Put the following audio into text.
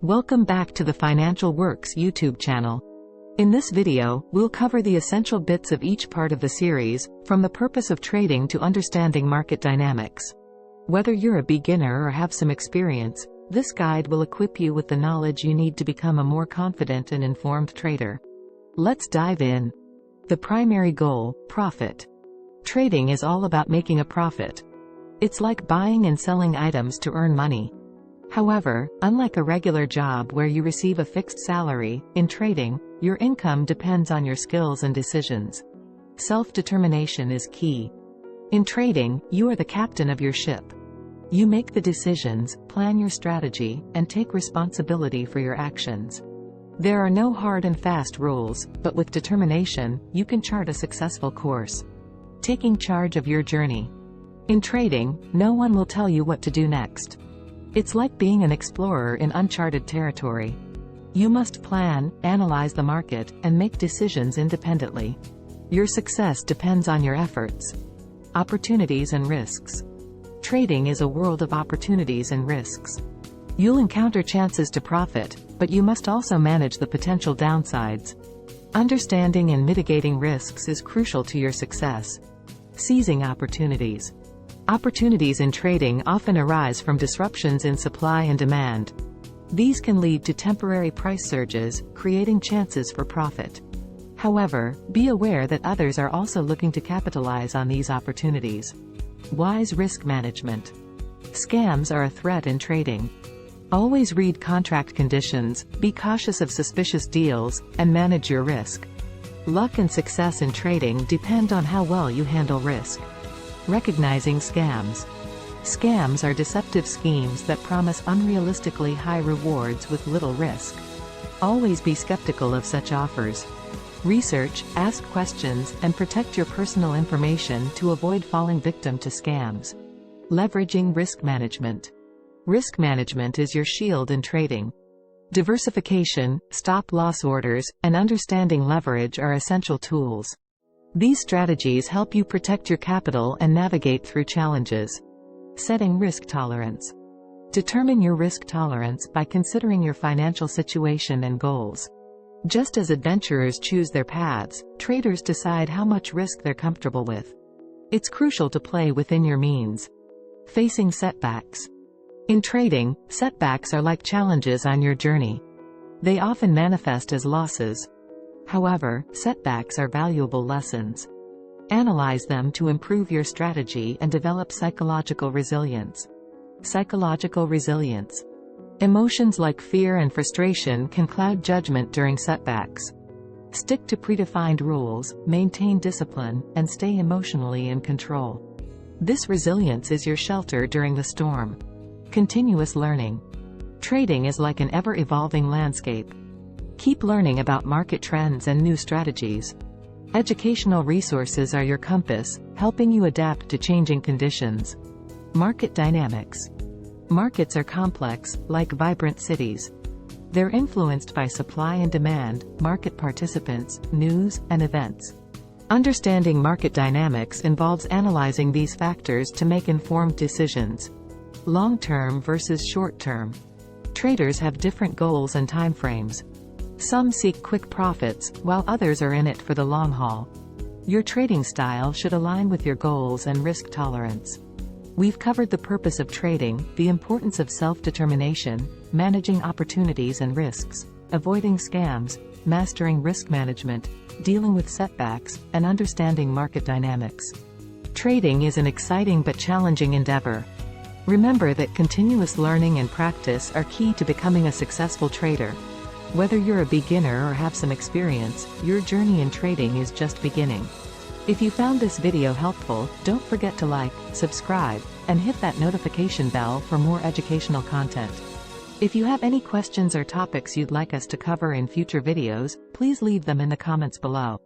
Welcome back to the Financial Works YouTube channel. In this video, we'll cover the essential bits of each part of the series, from the purpose of trading to understanding market dynamics. Whether you're a beginner or have some experience, this guide will equip you with the knowledge you need to become a more confident and informed trader. Let's dive in. The primary goal: profit. Trading is all about making a profit. It's like buying and selling items to earn money. However, unlike a regular job where you receive a fixed salary, in trading, your income depends on your skills and decisions. Self-determination is key. In trading, you are the captain of your ship. You make the decisions, plan your strategy, and take responsibility for your actions. There are no hard and fast rules, but with determination, you can chart a successful course. Taking charge of your journey. In trading, no one will tell you what to do next. It's like being an explorer in uncharted territory. You must plan, analyze the market, and make decisions independently. Your success depends on your efforts. Opportunities and risks. Trading is a world of opportunities and risks. You'll encounter chances to profit, but you must also manage the potential downsides. Understanding and mitigating risks is crucial to your success. Seizing opportunities. Opportunities in trading often arise from disruptions in supply and demand. These can lead to temporary price surges, creating chances for profit. However, be aware that others are also looking to capitalize on these opportunities. Wise risk management. Scams are a threat in trading. Always read contract conditions, be cautious of suspicious deals, and manage your risk. Luck and success in trading depend on how well you handle risk. Recognizing scams. Scams are deceptive schemes that promise unrealistically high rewards with little risk. Always be skeptical of such offers. Research, ask questions, and protect your personal information to avoid falling victim to scams. Leveraging risk management. Risk management is your shield in trading. Diversification, stop-loss orders, and understanding leverage are essential tools. These strategies help you protect your capital and navigate through challenges. Setting risk tolerance. Determine your risk tolerance by considering your financial situation and goals. Just as adventurers choose their paths, traders decide how much risk they're comfortable with. It's crucial to play within your means. Facing setbacks. In trading, setbacks are like challenges on your journey. They often manifest as losses. However, setbacks are valuable lessons. Analyze them to improve your strategy and develop psychological resilience. Psychological resilience. Emotions like fear and frustration can cloud judgment during setbacks. Stick to predefined rules, maintain discipline, and stay emotionally in control. This resilience is your shelter during the storm. Continuous learning. Trading is like an ever-evolving landscape. Keep learning about market trends and new strategies. Educational resources are your compass, helping you adapt to changing conditions. Market dynamics. Markets are complex, like vibrant cities. They're influenced by supply and demand, market participants, news, and events. Understanding market dynamics involves analyzing these factors to make informed decisions. Long-term versus short-term. Traders have different goals and timeframes. Some seek quick profits, while others are in it for the long haul. Your trading style should align with your goals and risk tolerance. We've covered the purpose of trading, the importance of self-determination, managing opportunities and risks, avoiding scams, mastering risk management, dealing with setbacks, and understanding market dynamics. Trading is an exciting but challenging endeavor. Remember that continuous learning and practice are key to becoming a successful trader. Whether you're a beginner or have some experience, your journey in trading is just beginning. If you found this video helpful, don't forget to like, subscribe, and hit that notification bell for more educational content. If you have any questions or topics you'd like us to cover in future videos, please leave them in the comments below.